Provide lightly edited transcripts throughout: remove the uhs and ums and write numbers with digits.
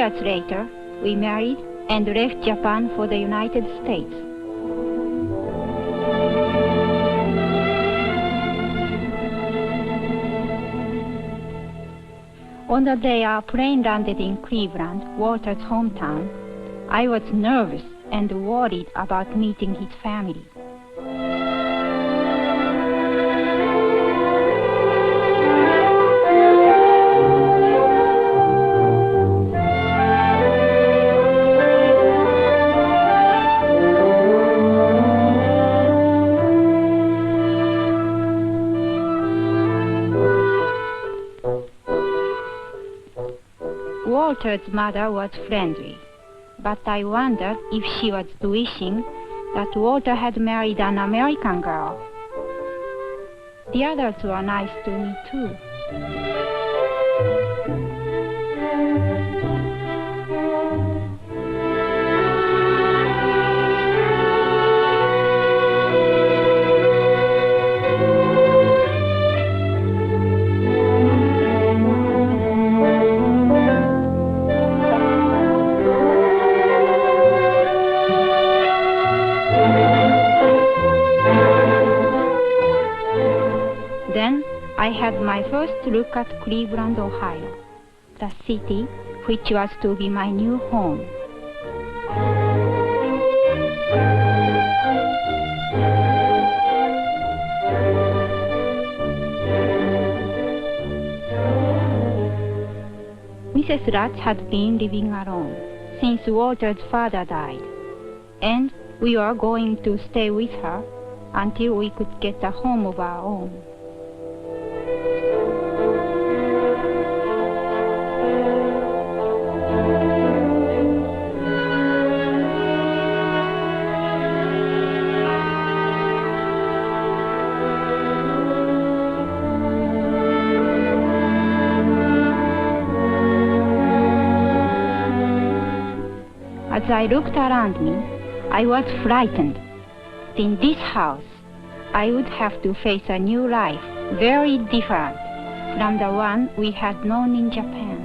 years later, we married and left Japan for the United States. On the day our plane landed in Cleveland, Walter's hometown, I was nervous and worried about meeting his family. Walter's mother was friendly, but I wondered if she was wishing that Walter had married an American girl. The others were nice to me too. Then I had my first look at Cleveland, Ohio, the city which was to be my new home. Mrs. Lutz had been living alone since Walter's father died, and we were going to stay with her until we could get a home of our own. As I looked around me, I was frightened. In this house, I would have to face a new life, very different from the one we had known in Japan.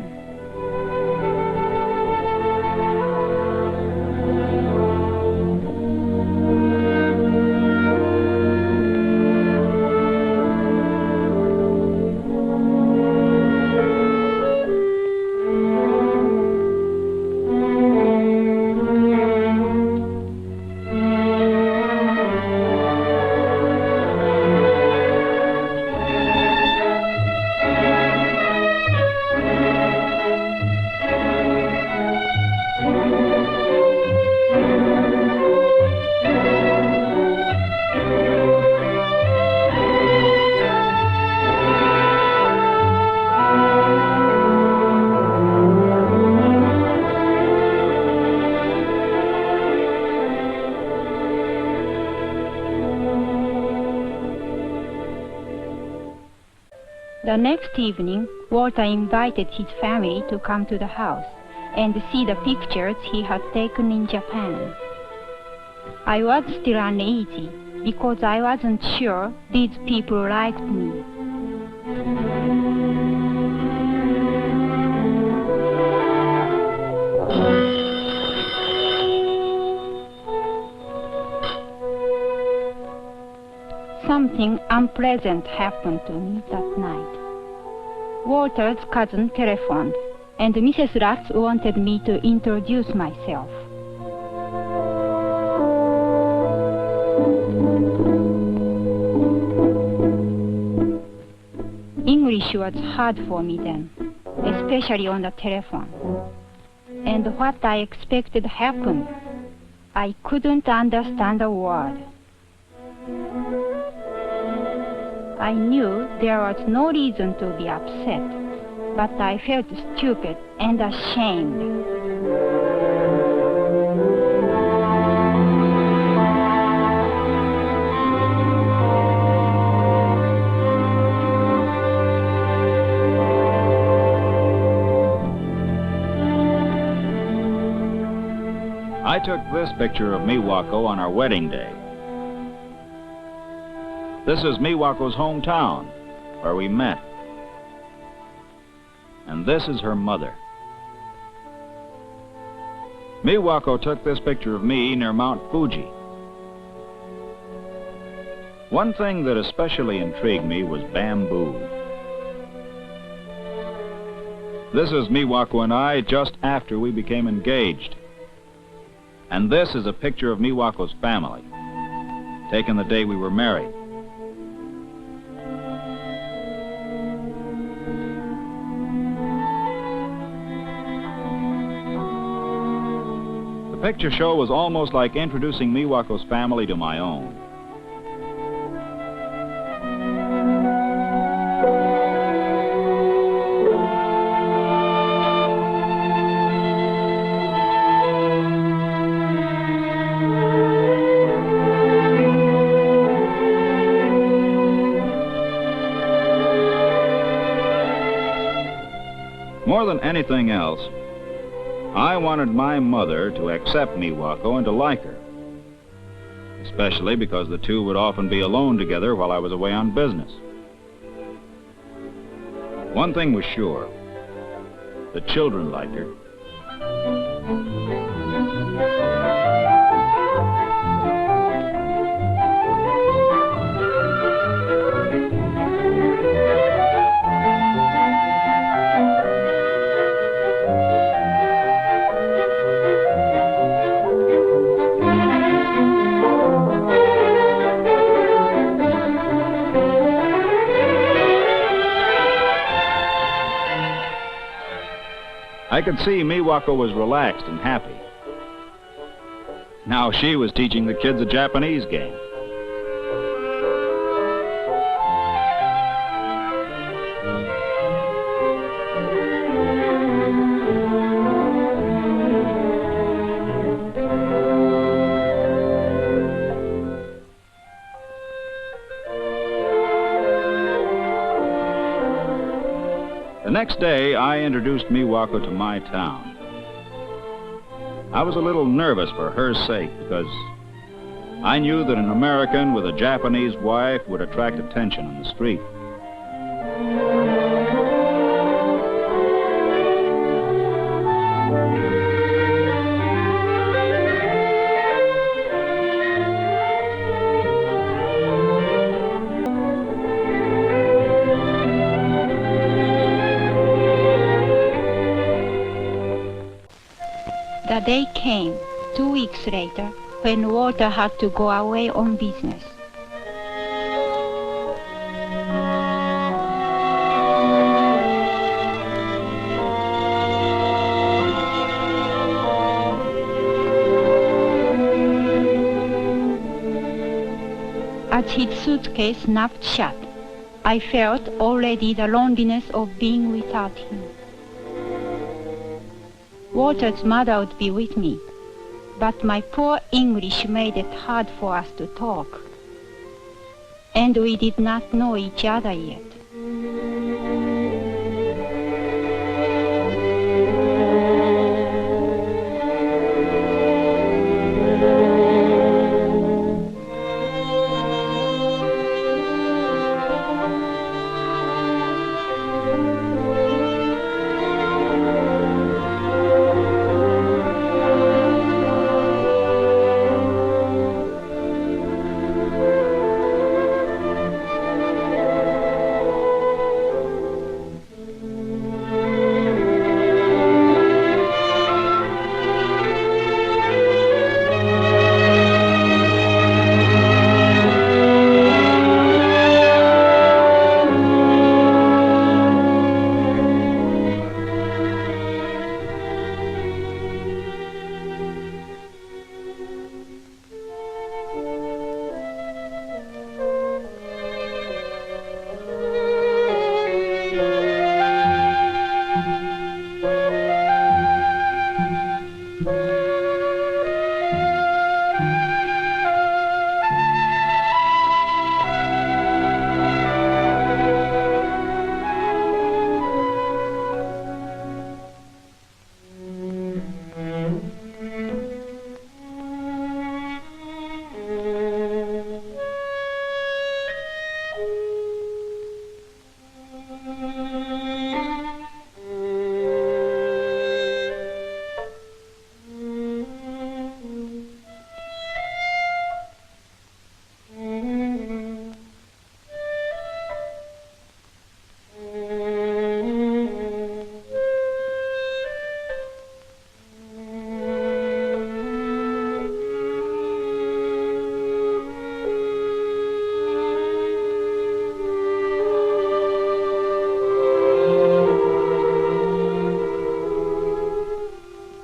The next evening, Walter invited his family to come to the house and see the pictures he had taken in Japan. I was still uneasy because I wasn't sure these people liked me. Something unpleasant happened to me that night. Walter's cousin telephoned, and Mrs. Lutz wanted me to introduce myself. English was hard for me then, especially on the telephone. And what I expected happened. I couldn't understand a word. I knew there was no reason to be upset, but I felt stupid and ashamed. I took this picture of Miwako on our wedding day. This is Miwako's hometown, where we met. And this is her mother. Miwako took this picture of me near Mount Fuji. One thing that especially intrigued me was bamboo. This is Miwako and I just after we became engaged. And this is a picture of Miwako's family, taken the day we were married. The picture show was almost like introducing Miwako's family to my own. More than anything else, I wanted my mother to accept Miwako and to like her, especially because the two would often be alone together while I was away on business. One thing was sure, the children liked her. I could see Miwako was relaxed and happy. Now she was teaching the kids a Japanese game. The next day, I introduced Miwako to my town. I was a little nervous for her sake because I knew that an American with a Japanese wife would attract attention on the street. The day came, 2 weeks later, when Walter had to go away on business. As his suitcase snapped shut, I felt already the loneliness of being without him. Walter's mother would be with me, but my poor English made it hard for us to talk. And we did not know each other yet.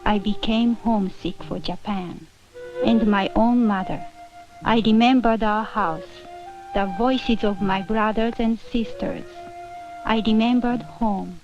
I became homesick for Japan and my own mother. I remembered our house, the voices of my brothers and sisters. I remembered home.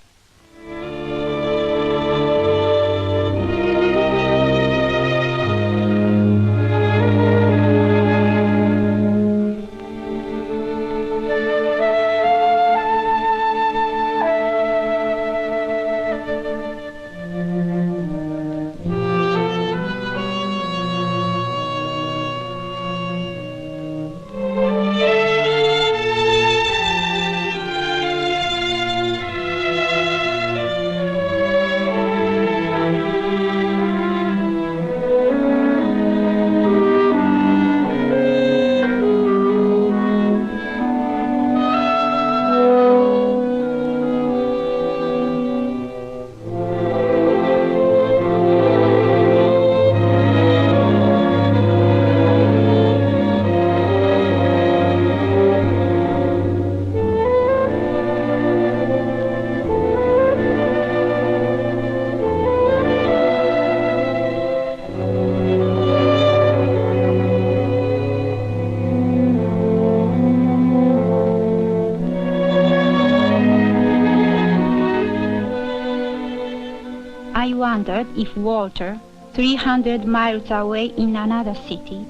I wondered if Walter, 300 miles away in another city,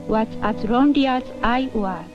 was as lonely as I was.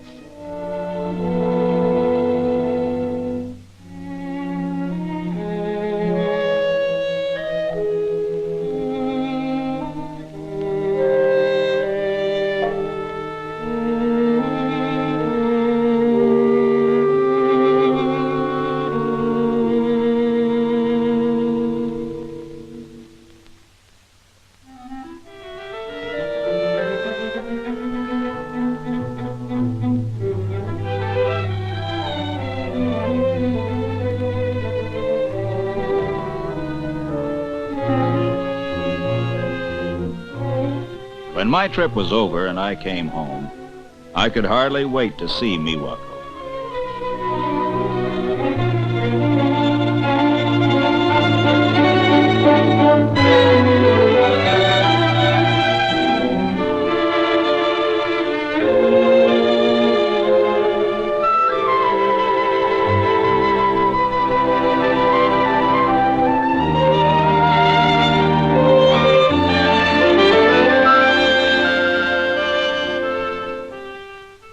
When my trip was over and I came home, I could hardly wait to see Miwako.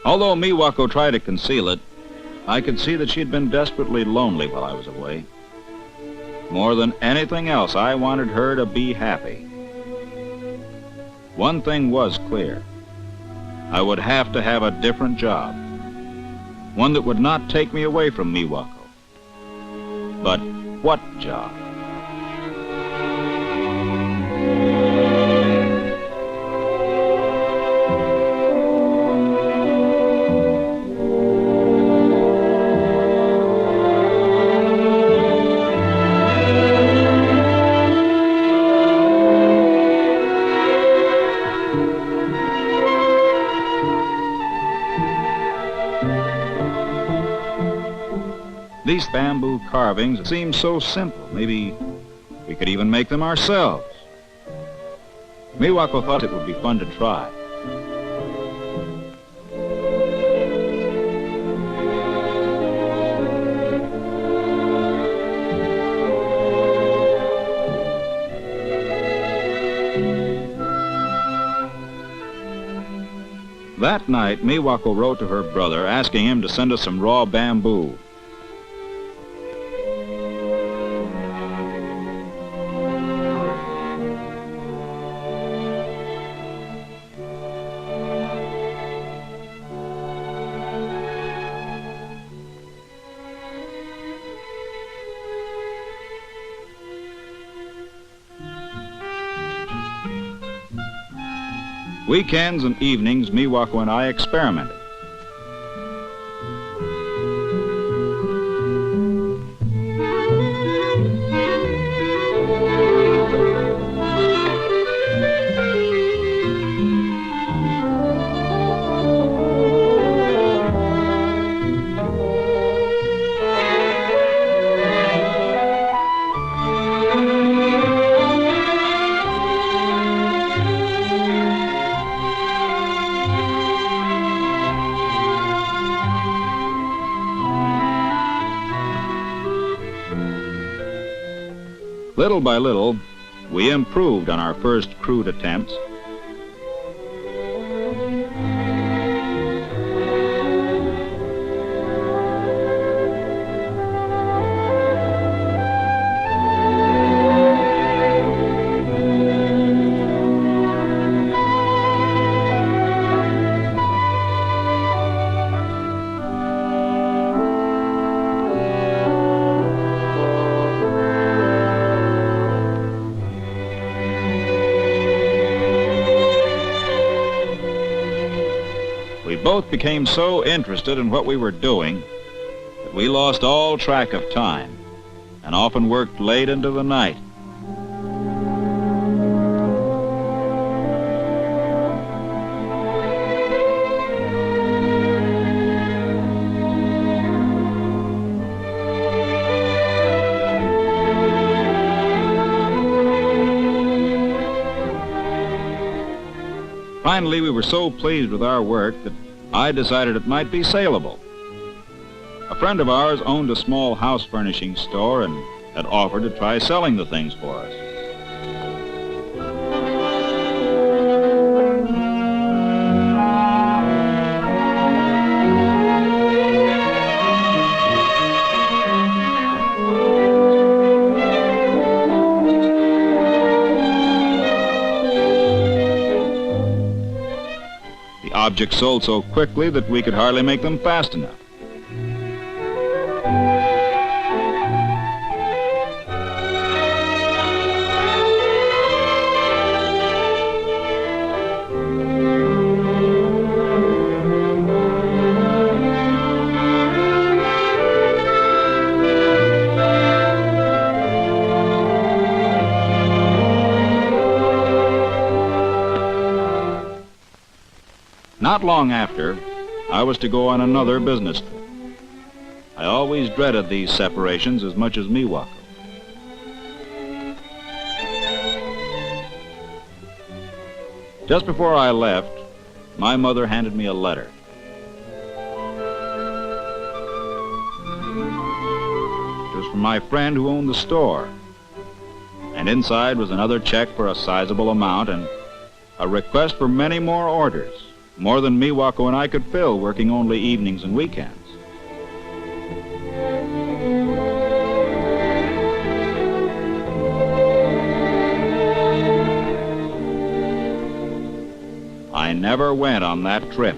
Although Miwako tried to conceal it, I could see that she'd been desperately lonely while I was away. More than anything else, I wanted her to be happy. One thing was clear. I would have to have a different job, one that would not take me away from Miwako. But what job? These bamboo carvings seem so simple. Maybe we could even make them ourselves. Miwako thought it would be fun to try. That night, Miwako wrote to her brother asking him to send us some raw bamboo. Weekends and evenings, Miwako and I experimented. Little by little, we improved on our first crude attempts. We both became so interested in what we were doing that we lost all track of time and often worked late into the night. Finally, we were so pleased with our work that I decided it might be saleable. A friend of ours owned a small house furnishing store and had offered to try selling the things for us. The objects sold so quickly that we could hardly make them fast enough. Not long after, I was to go on another business trip. I always dreaded these separations as much as Miwako. Just before I left, my mother handed me a letter. It was from my friend who owned the store. And inside was another check for a sizable amount and a request for many more orders. More than Miwako and I could fill, working only evenings and weekends. I never went on that trip.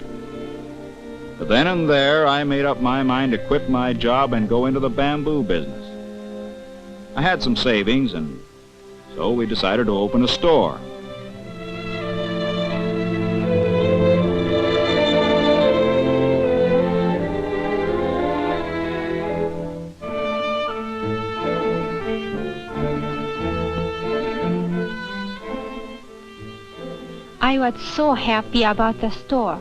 But then and there, I made up my mind to quit my job and go into the bamboo business. I had some savings, and so we decided to open a store. I was so happy about the store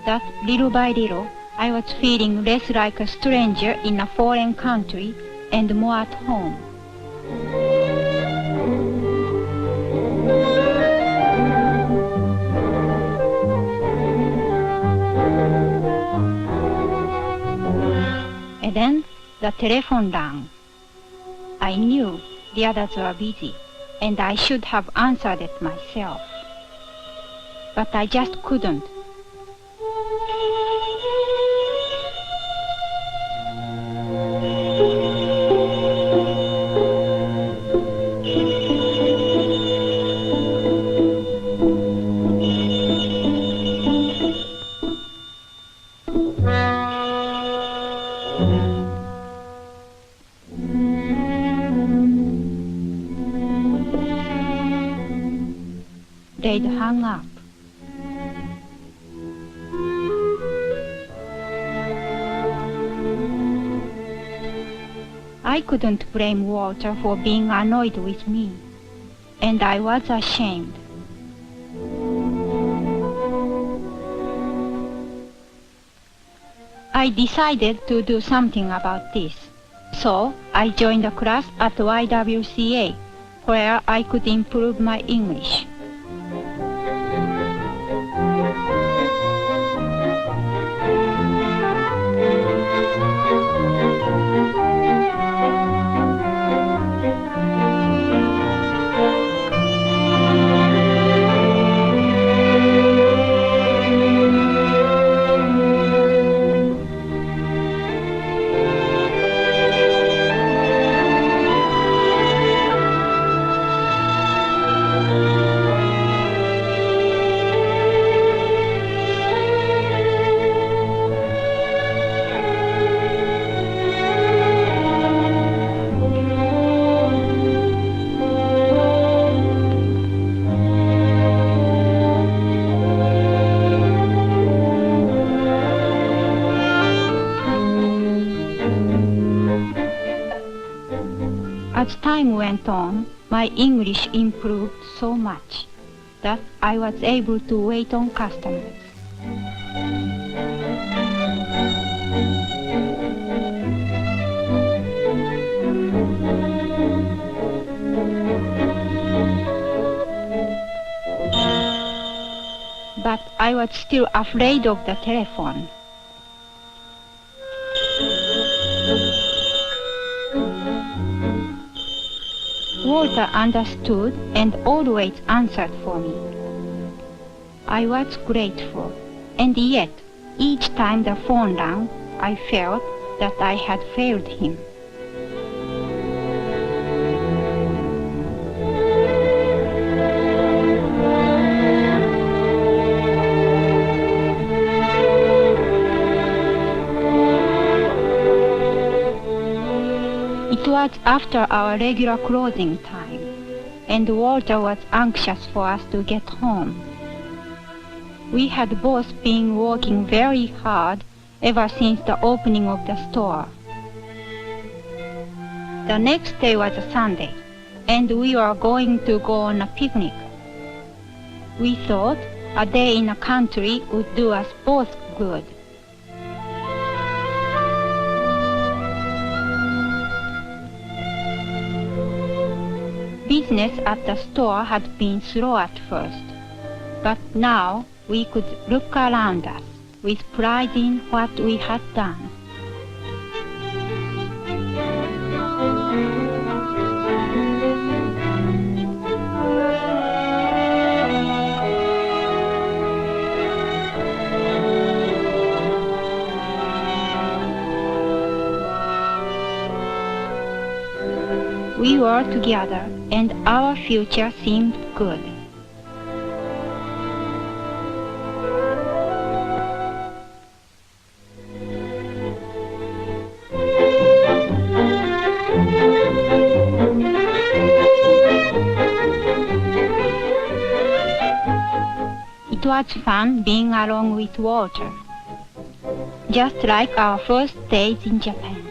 that little by little I was feeling less like a stranger in a foreign country and more at home. And then the telephone rang. I knew the others were busy and I should have answered it myself. But I just couldn't. They'd hung up. I couldn't blame Walter for being annoyed with me, and I was ashamed. I decided to do something about this, so I joined a class at YWCA, where I could improve my English. As time went on, my English improved so much that I was able to wait on customers. But I was still afraid of the telephone. Walter understood and always answered for me. I was grateful, and yet each time the phone rang, I felt that I had failed him. It was after our regular closing time, and Walter was anxious for us to get home. We had both been working very hard ever since the opening of the store. The next day was a Sunday, and we were going to go on a picnic. We thought a day in the country would do us both good. Business at the store had been slow at first, but now we could look around us with pride in what we had done. We were together, and our future seemed good. It was fun being along with Walter, just like our first days in Japan.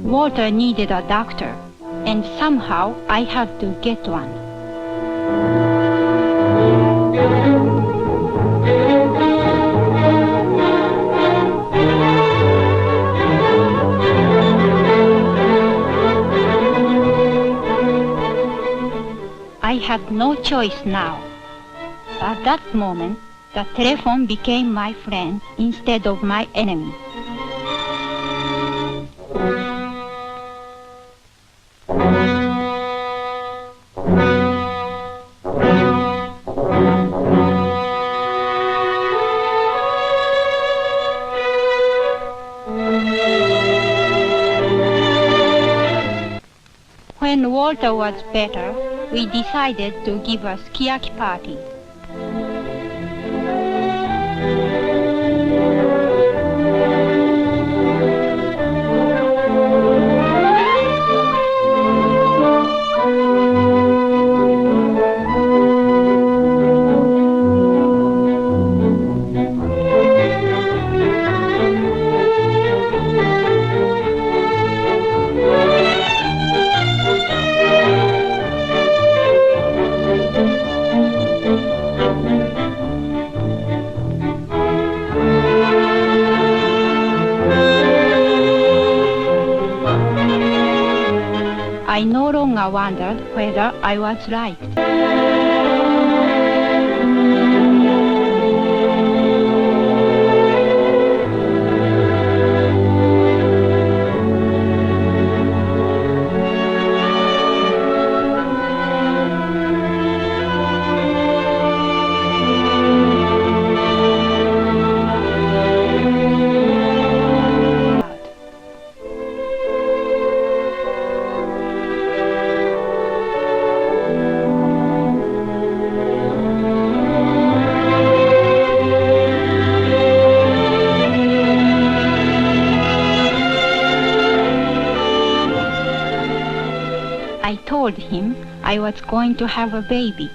Walter needed a doctor, and somehow I had to get one. I had no choice now. At that moment, the telephone became my friend instead of my enemy. When Walter was better, we decided to give a sukiyaki party. never wondered whether I was liked. I told him I was going to have a baby.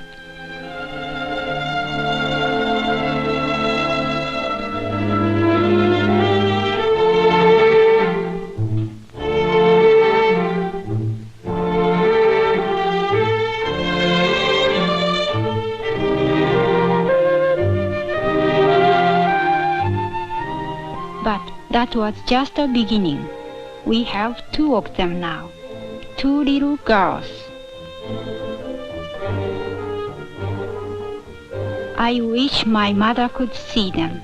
But that was just a beginning. We have 2 of them now. 2 little girls. I wish my mother could see them.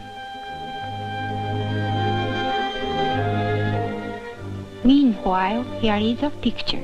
Meanwhile, here is a picture.